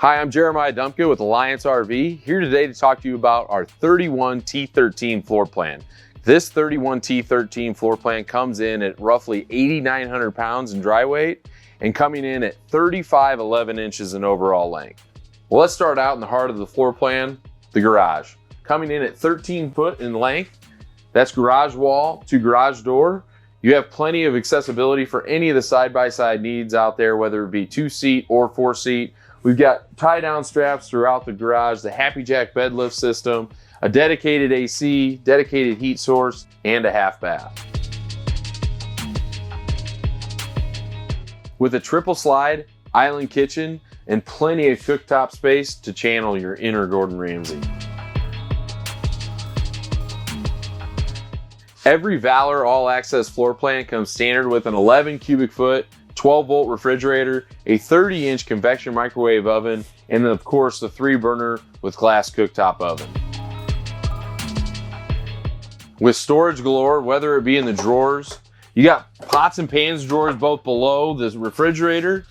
Hi, I'm Jeremiah Dumpka with Alliance RV, here today to talk to you about our 31T13 floor plan. This 31T13 floor plan comes in at roughly 8,900 pounds in dry weight and coming in at 35.11 inches in overall length. Well, let's start out in the heart of the floor plan, the garage. Coming in at 13 foot in length, that's garage wall to garage door. You have plenty of accessibility for any of the side-by-side needs out there, whether it be 2-seat or 4-seat. We've got tie-down straps throughout the garage, the HappiJac bed lift system, a dedicated AC, dedicated heat source, and a half bath. With a triple slide, island kitchen, and plenty of cooktop space to channel your inner Gordon Ramsay. Every Valor all-access floor plan comes standard with an 11 cubic foot, 12-volt refrigerator, a 30-inch convection microwave oven, and then of course the 3-burner with glass cooktop oven. With storage galore, whether it be in the drawers, you got pots and pans drawers both below the refrigerator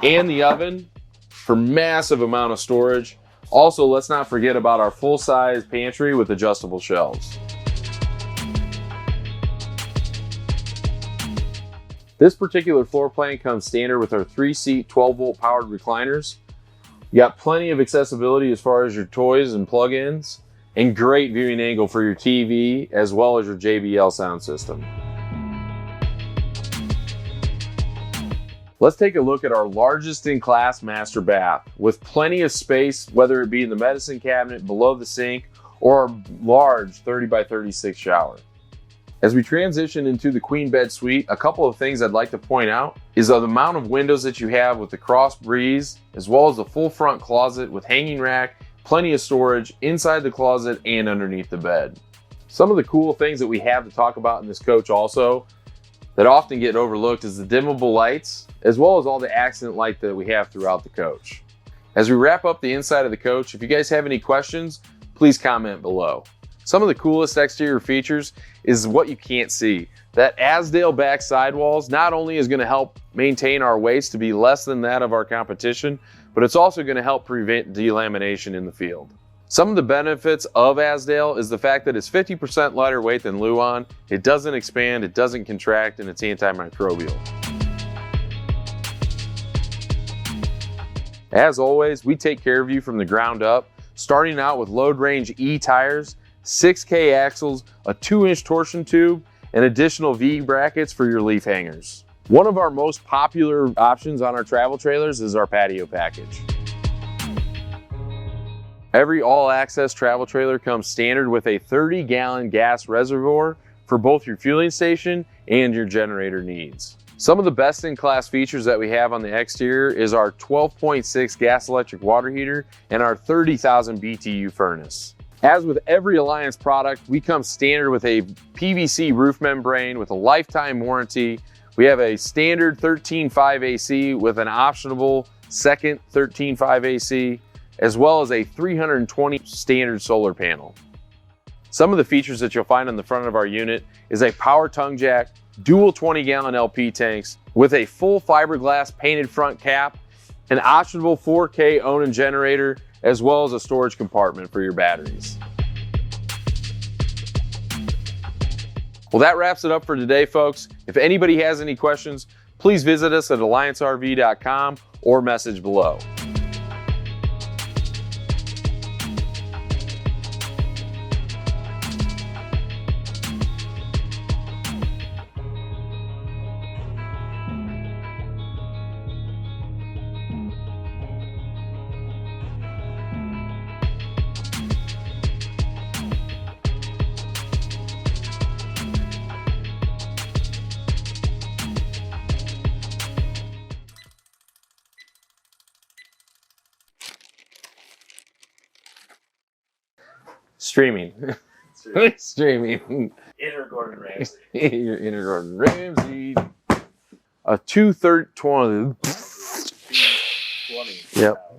and the oven for massive amount of storage. Also, let's not forget about our full-size pantry with adjustable shelves. This particular floor plan comes standard with our 3-seat 12-volt powered recliners. You got plenty of accessibility as far as your toys and plug-ins, and great viewing angle for your TV as well as your JBL sound system. Let's take a look at our largest in class master bath with plenty of space, whether it be in the medicine cabinet, below the sink, or a large 30 by 36 shower. As we transition into the queen bed suite, a couple of things I'd like to point out is the amount of windows that you have with the cross breeze, as well as the full front closet with hanging rack, plenty of storage inside the closet and underneath the bed. Some of the cool things that we have to talk about in this coach also that often get overlooked is the dimmable lights, as well as all the accent light that we have throughout the coach. As we wrap up the inside of the coach, if you guys have any questions, please comment below. Some of the coolest exterior features is what you can't see. That Azdel back sidewalls not only is going to help maintain our waste to be less than that of our competition, but it's also going to help prevent delamination in the field. Some of the benefits of Azdel is the fact that it's 50% lighter weight than Luan. It doesn't expand, it doesn't contract, and it's antimicrobial. As always, we take care of you from the ground up, starting out with load range E tires, 6K axles, a 2-inch torsion tube, and additional V brackets for your leaf hangers. One of our most popular options on our travel trailers is our patio package. Every all-access travel trailer comes standard with a 30-gallon gas reservoir for both your fueling station and your generator needs. Some of the best-in-class features that we have on the exterior is our 12.6 gas-electric water heater and our 30,000 BTU furnace. As with every Alliance product, we come standard with a PVC roof membrane with a lifetime warranty. We have a standard 13.5 AC with an optional second 13.5 AC, as well as a 320 standard solar panel. Some of the features that you'll find on the front of our unit is a power tongue jack, dual 20-gallon LP tanks with a full fiberglass painted front cap, an optional 4K Onan generator, as well as a storage compartment for your batteries. Well, that wraps it up for today, folks. If anybody has any questions, please visit us at alliancerv.com or message below. Streaming. Streaming. Inner Gordon Ramsay. Your inner Gordon Ramsay. A 2/3 20. 20. Yep.